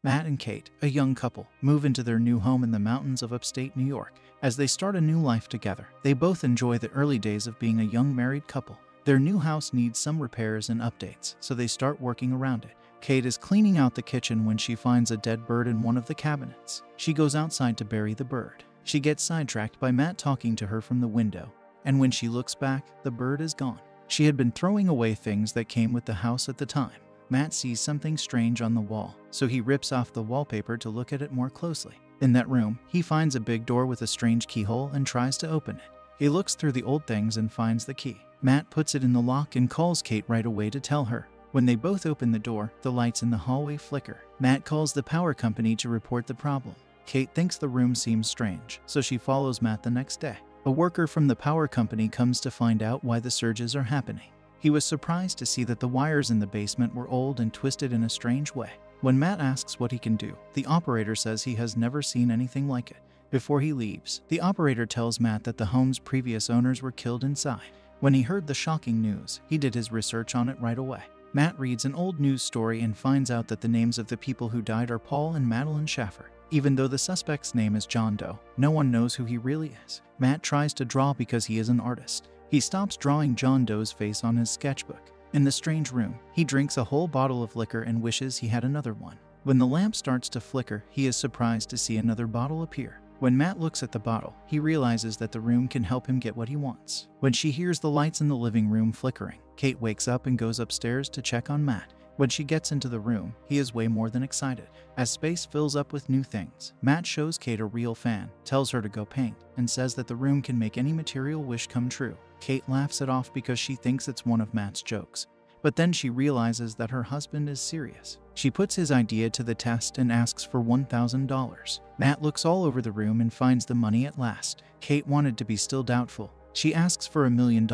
Matt and Kate, a young couple, move into their new home in the mountains of upstate New York. As they start a new life together, they both enjoy the early days of being a young married couple. Their new house needs some repairs and updates, so they start working around it. Kate is cleaning out the kitchen when she finds a dead bird in one of the cabinets. She goes outside to bury the bird. She gets sidetracked by Matt talking to her from the window, and when she looks back, the bird is gone. She had been throwing away things that came with the house at the time. Matt sees something strange on the wall, so he rips off the wallpaper to look at it more closely. In that room, he finds a big door with a strange keyhole and tries to open it. He looks through the old things and finds the key. Matt puts it in the lock and calls Kate right away to tell her. When they both open the door, the lights in the hallway flicker. Matt calls the power company to report the problem. Kate thinks the room seems strange, so she follows Matt the next day. A worker from the power company comes to find out why the surges are happening. He was surprised to see that the wires in the basement were old and twisted in a strange way. When Matt asks what he can do, the operator says he has never seen anything like it. Before he leaves, the operator tells Matt that the home's previous owners were killed inside. When he heard the shocking news, he did his research on it right away. Matt reads an old news story and finds out that the names of the people who died are Paul and Madeline Schaffer. Even though the suspect's name is John Doe, no one knows who he really is. Matt tries to draw because he is an artist. He stops drawing John Doe's face on his sketchbook. In the strange room, he drinks a whole bottle of liquor and wishes he had another one. When the lamp starts to flicker, he is surprised to see another bottle appear. When Matt looks at the bottle, he realizes that the room can help him get what he wants. When she hears the lights in the living room flickering, Kate wakes up and goes upstairs to check on Matt. When she gets into the room, he is way more than excited. As space fills up with new things, Matt shows Kate a real fan, tells her to go paint, and says that the room can make any material wish come true. Kate laughs it off because she thinks it's one of Matt's jokes. But then she realizes that her husband is serious. She puts his idea to the test and asks for $1,000. Matt looks all over the room and finds the money at last. Kate wanted to be still doubtful. She asks for $1 million,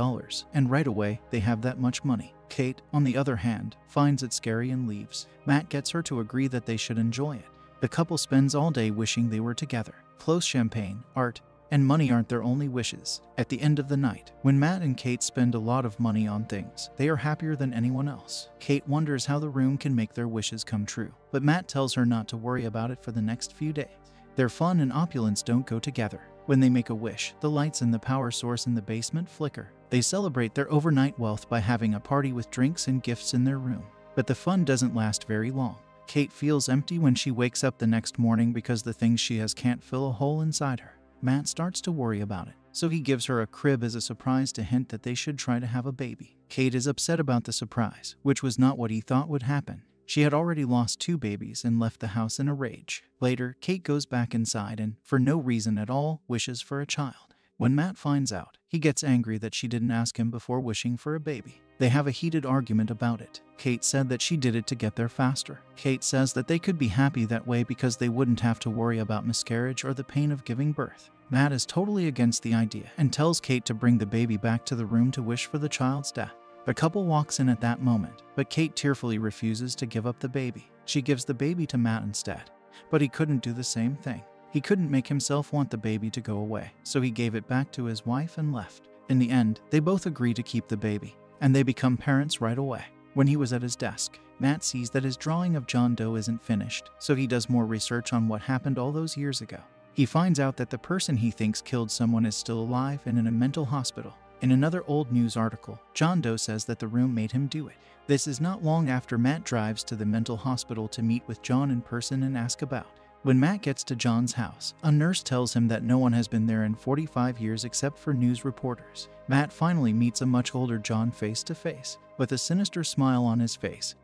and right away, they have that much money. Kate, on the other hand, finds it scary and leaves. Matt gets her to agree that they should enjoy it. The couple spends all day wishing they were together. Close champagne, art, and money aren't their only wishes. At the end of the night, when Matt and Kate spend a lot of money on things, they are happier than anyone else. Kate wonders how the room can make their wishes come true, but Matt tells her not to worry about it for the next few days. Their fun and opulence don't go together. When they make a wish, the lights in the power source in the basement flicker. They celebrate their overnight wealth by having a party with drinks and gifts in their room. But the fun doesn't last very long. Kate feels empty when she wakes up the next morning because the things she has can't fill a hole inside her. Matt starts to worry about it, so he gives her a crib as a surprise to hint that they should try to have a baby. Kate is upset about the surprise, which was not what he thought would happen. She had already lost 2 babies and left the house in a rage. Later, Kate goes back inside and, for no reason at all, wishes for a child. When Matt finds out, he gets angry that she didn't ask him before wishing for a baby. They have a heated argument about it. Kate said that she did it to get there faster. Kate says that they could be happy that way because they wouldn't have to worry about miscarriage or the pain of giving birth. Matt is totally against the idea and tells Kate to bring the baby back to the room to wish for the child's death. The couple walks in at that moment, but Kate tearfully refuses to give up the baby. She gives the baby to Matt instead, but he couldn't do the same thing. He couldn't make himself want the baby to go away, so he gave it back to his wife and left. In the end, they both agree to keep the baby, and they become parents right away. When he was at his desk, Matt sees that his drawing of John Doe isn't finished, so he does more research on what happened all those years ago. He finds out that the person he thinks killed someone is still alive and in a mental hospital. In another old news article, John Doe says that the room made him do it. This is not long after Matt drives to the mental hospital to meet with John in person and ask about. When Matt gets to John's house, a nurse tells him that no one has been there in 45 years except for news reporters. Matt finally meets a much older John face to face, with a sinister smile on his face.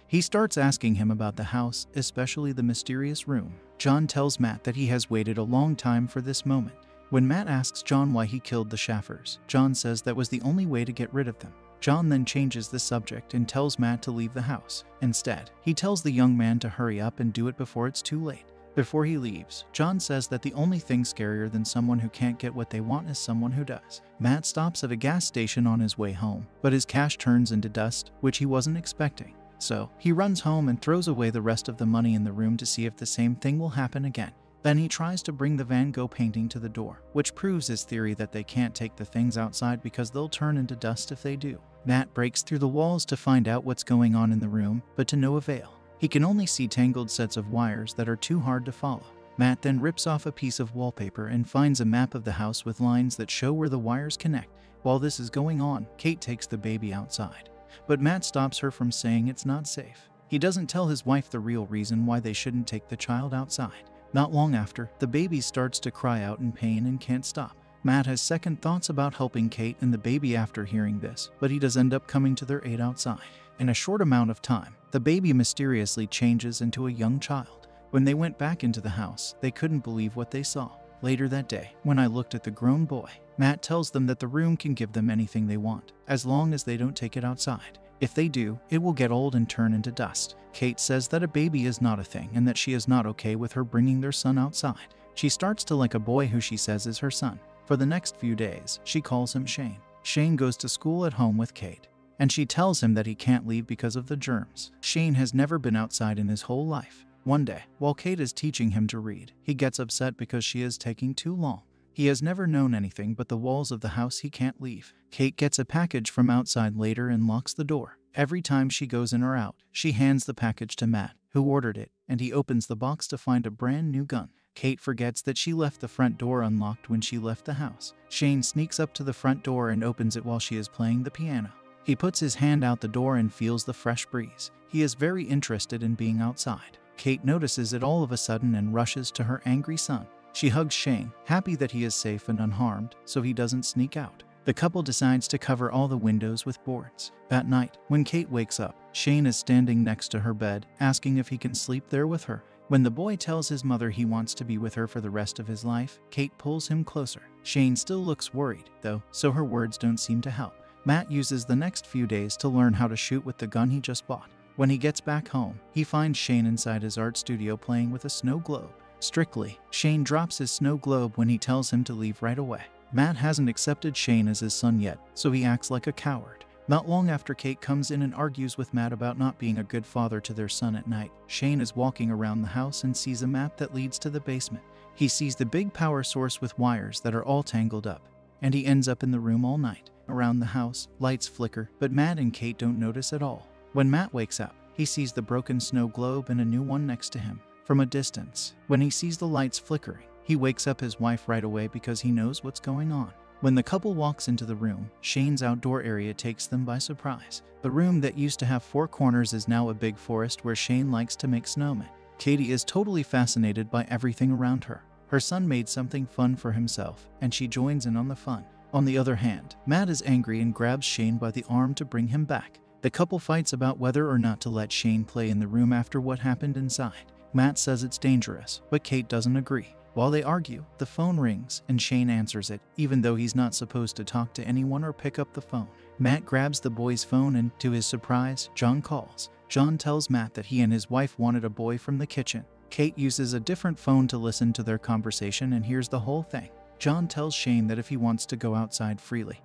He starts asking him about the house, especially the mysterious room. John tells Matt that he has waited a long time for this moment. When Matt asks John why he killed the Schaffers, John says that was the only way to get rid of them. John then changes the subject and tells Matt to leave the house. Instead, he tells the young man to hurry up and do it before it's too late. Before he leaves, John says that the only thing scarier than someone who can't get what they want is someone who does. Matt stops at a gas station on his way home, but his cash turns into dust, which he wasn't expecting. So, he runs home and throws away the rest of the money in the room to see if the same thing will happen again. Then he tries to bring the Van Gogh painting to the door, which proves his theory that they can't take the things outside because they'll turn into dust if they do. Matt breaks through the walls to find out what's going on in the room, but to no avail. He can only see tangled sets of wires that are too hard to follow. Matt then rips off a piece of wallpaper and finds a map of the house with lines that show where the wires connect. While this is going on, Kate takes the baby outside. But Matt stops her from saying it's not safe. He doesn't tell his wife the real reason why they shouldn't take the child outside. Not long after, the baby starts to cry out in pain and can't stop. Matt has second thoughts about helping Kate and the baby after hearing this, but he does end up coming to their aid outside. In a short amount of time, the baby mysteriously changes into a young child. When they went back into the house, they couldn't believe what they saw. Later that day, when I looked at the grown boy, Matt tells them that the room can give them anything they want, as long as they don't take it outside. If they do, it will get old and turn into dust. Kate says that a baby is not a thing and that she is not okay with her bringing their son outside. She starts to like a boy who she says is her son. For the next few days, she calls him Shane. Shane goes to school at home with Kate, and she tells him that he can't leave because of the germs. Shane has never been outside in his whole life. One day, while Kate is teaching him to read, he gets upset because she is taking too long. He has never known anything but the walls of the house he can't leave. Kate gets a package from outside later and locks the door. Every time she goes in or out, she hands the package to Matt, who ordered it, and he opens the box to find a brand new gun. Kate forgets that she left the front door unlocked when she left the house. Shane sneaks up to the front door and opens it while she is playing the piano. He puts his hand out the door and feels the fresh breeze. He is very interested in being outside. Kate notices it all of a sudden and rushes to her angry son. She hugs Shane, happy that he is safe and unharmed, so he doesn't sneak out. The couple decides to cover all the windows with boards. That night, when Kate wakes up, Shane is standing next to her bed, asking if he can sleep there with her. When the boy tells his mother he wants to be with her for the rest of his life, Kate pulls him closer. Shane still looks worried, though, so her words don't seem to help. Matt uses the next few days to learn how to shoot with the gun he just bought. When he gets back home, he finds Shane inside his art studio playing with a snow globe. Strictly, Shane drops his snow globe when he tells him to leave right away. Matt hasn't accepted Shane as his son yet, so he acts like a coward. Not long after Kate comes in and argues with Matt about not being a good father to their son at night, Shane is walking around the house and sees a map that leads to the basement. He sees the big power source with wires that are all tangled up, and he ends up in the room all night. Around the house, lights flicker, but Matt and Kate don't notice at all. When Matt wakes up, he sees the broken snow globe and a new one next to him. From a distance, when he sees the lights flickering, he wakes up his wife right away because he knows what's going on. When the couple walks into the room, Shane's outdoor area takes them by surprise. The room that used to have 4 corners is now a big forest where Shane likes to make snowmen. Katie is totally fascinated by everything around her. Her son made something fun for himself, and she joins in on the fun. On the other hand, Matt is angry and grabs Shane by the arm to bring him back. The couple fights about whether or not to let Shane play in the room after what happened inside. Matt says it's dangerous, but Kate doesn't agree. While they argue, the phone rings and Shane answers it, even though he's not supposed to talk to anyone or pick up the phone. Matt grabs the boy's phone and, to his surprise, John calls. John tells Matt that he and his wife wanted a boy from the kitchen. Kate uses a different phone to listen to their conversation and hears the whole thing. John tells Shane that if he wants to go outside freely,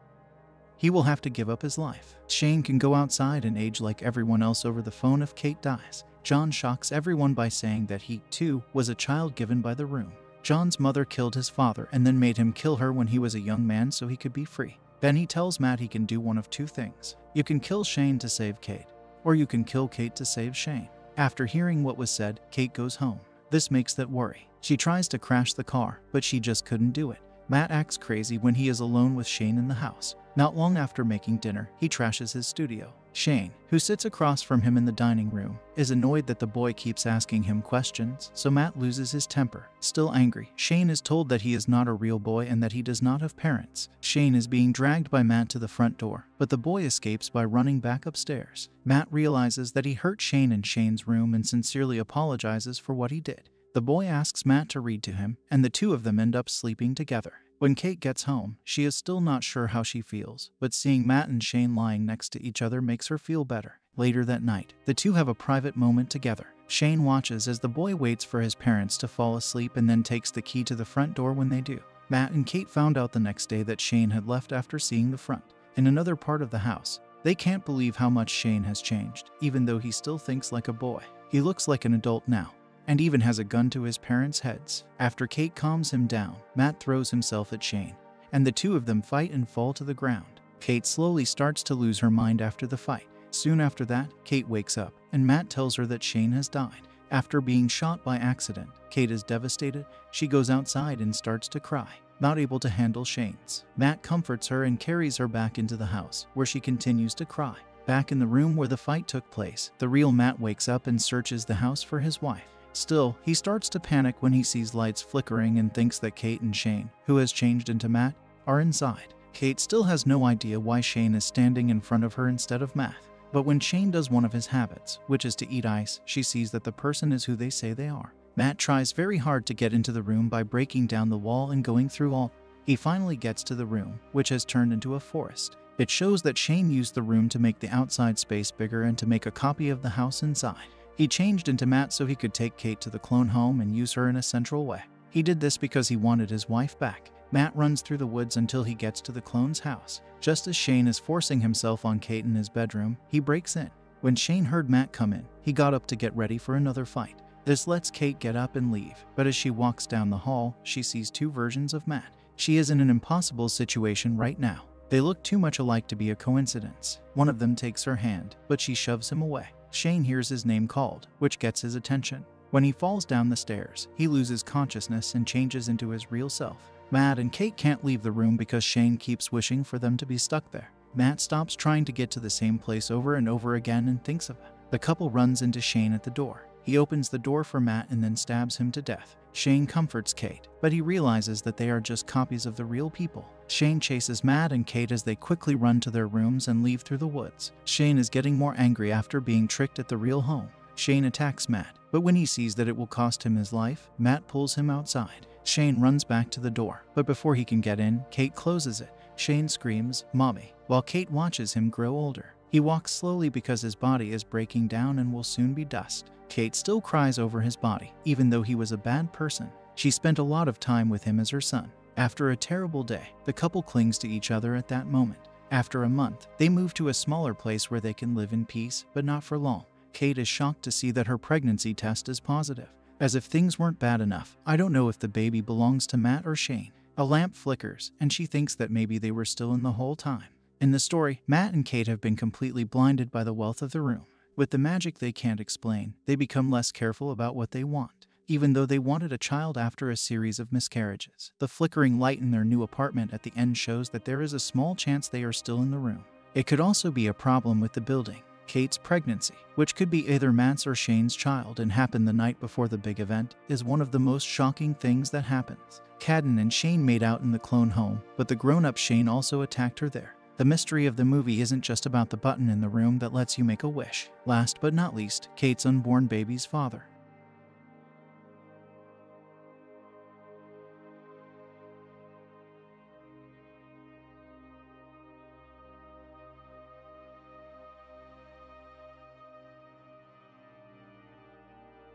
he will have to give up his life. Shane can go outside and age like everyone else over the phone if Kate dies. John shocks everyone by saying that he, too, was a child given by the room. John's mother killed his father and then made him kill her when he was a young man so he could be free. Then he tells Matt he can do one of 2 things. You can kill Shane to save Kate, or you can kill Kate to save Shane. After hearing what was said, Kate goes home. This makes that worry. She tries to crash the car, but she just couldn't do it. Matt acts crazy when he is alone with Shane in the house. Not long after making dinner, he trashes his studio. Shane, who sits across from him in the dining room, is annoyed that the boy keeps asking him questions, so Matt loses his temper. Still angry, Shane is told that he is not a real boy and that he does not have parents. Shane is being dragged by Matt to the front door, but the boy escapes by running back upstairs. Matt realizes that he hurt Shane in Shane's room and sincerely apologizes for what he did. The boy asks Matt to read to him, and the 2 of them end up sleeping together. When Kate gets home, she is still not sure how she feels, but seeing Matt and Shane lying next to each other makes her feel better. Later that night, the 2 have a private moment together. Shane watches as the boy waits for his parents to fall asleep and then takes the key to the front door when they do. Matt and Kate found out the next day that Shane had left after seeing the front. In another part of the house, they can't believe how much Shane has changed, even though he still thinks like a boy. He looks like an adult now, and even has a gun to his parents' heads. After Kate calms him down, Matt throws himself at Shane, and the 2 of them fight and fall to the ground. Kate slowly starts to lose her mind after the fight. Soon after that, Kate wakes up, and Matt tells her that Shane has died. After being shot by accident, Kate is devastated. She goes outside and starts to cry, not able to handle Shane's. Matt comforts her and carries her back into the house, where she continues to cry. Back in the room where the fight took place, the real Matt wakes up and searches the house for his wife. Still, he starts to panic when he sees lights flickering and thinks that Kate and Shane, who has changed into Matt, are inside. Kate still has no idea why Shane is standing in front of her instead of Matt. But when Shane does one of his habits, which is to eat ice, she sees that the person is who they say they are. Matt tries very hard to get into the room by breaking down the wall and going through all. He finally gets to the room, which has turned into a forest. It shows that Shane used the room to make the outside space bigger and to make a copy of the house inside. He changed into Matt so he could take Kate to the clone home and use her in a central way. He did this because he wanted his wife back. Matt runs through the woods until he gets to the clone's house. Just as Shane is forcing himself on Kate in his bedroom, he breaks in. When Shane heard Matt come in, he got up to get ready for another fight. This lets Kate get up and leave, but as she walks down the hall, she sees two versions of Matt. She is in an impossible situation right now. They look too much alike to be a coincidence. One of them takes her hand, but she shoves him away. Shane hears his name called, which gets his attention. When he falls down the stairs, he loses consciousness and changes into his real self. Matt and Kate can't leave the room because Shane keeps wishing for them to be stuck there. Matt stops trying to get to the same place over and over again and thinks of it. The couple runs into Shane at the door. He opens the door for Matt and then stabs him to death. Shane comforts Kate, but he realizes that they are just copies of the real people. Shane chases Matt and Kate as they quickly run to their rooms and leave through the woods. Shane is getting more angry after being tricked at the real home. Shane attacks Matt, but when he sees that it will cost him his life, Matt pulls him outside. Shane runs back to the door, but before he can get in, Kate closes it. Shane screams, "Mommy," while Kate watches him grow older. He walks slowly because his body is breaking down and will soon be dust. Kate still cries over his body, even though he was a bad person. She spent a lot of time with him as her son. After a terrible day, the couple clings to each other at that moment. After a month, they move to a smaller place where they can live in peace, but not for long. Kate is shocked to see that her pregnancy test is positive. As if things weren't bad enough, I don't know if the baby belongs to Matt or Shane. A lamp flickers, and she thinks that maybe they were still in the whole time. In the story, Matt and Kate have been completely blinded by the wealth of the room. With the magic they can't explain, they become less careful about what they want. Even though they wanted a child after a series of miscarriages, the flickering light in their new apartment at the end shows that there is a small chance they are still in the room. It could also be a problem with the building. Kate's pregnancy, which could be either Matt's or Shane's child and happened the night before the big event, is one of the most shocking things that happens. Cadden and Shane made out in the clone home, but the grown-up Shane also attacked her there. The mystery of the movie isn't just about the button in the room that lets you make a wish. Last but not least, Kate's unborn baby's father.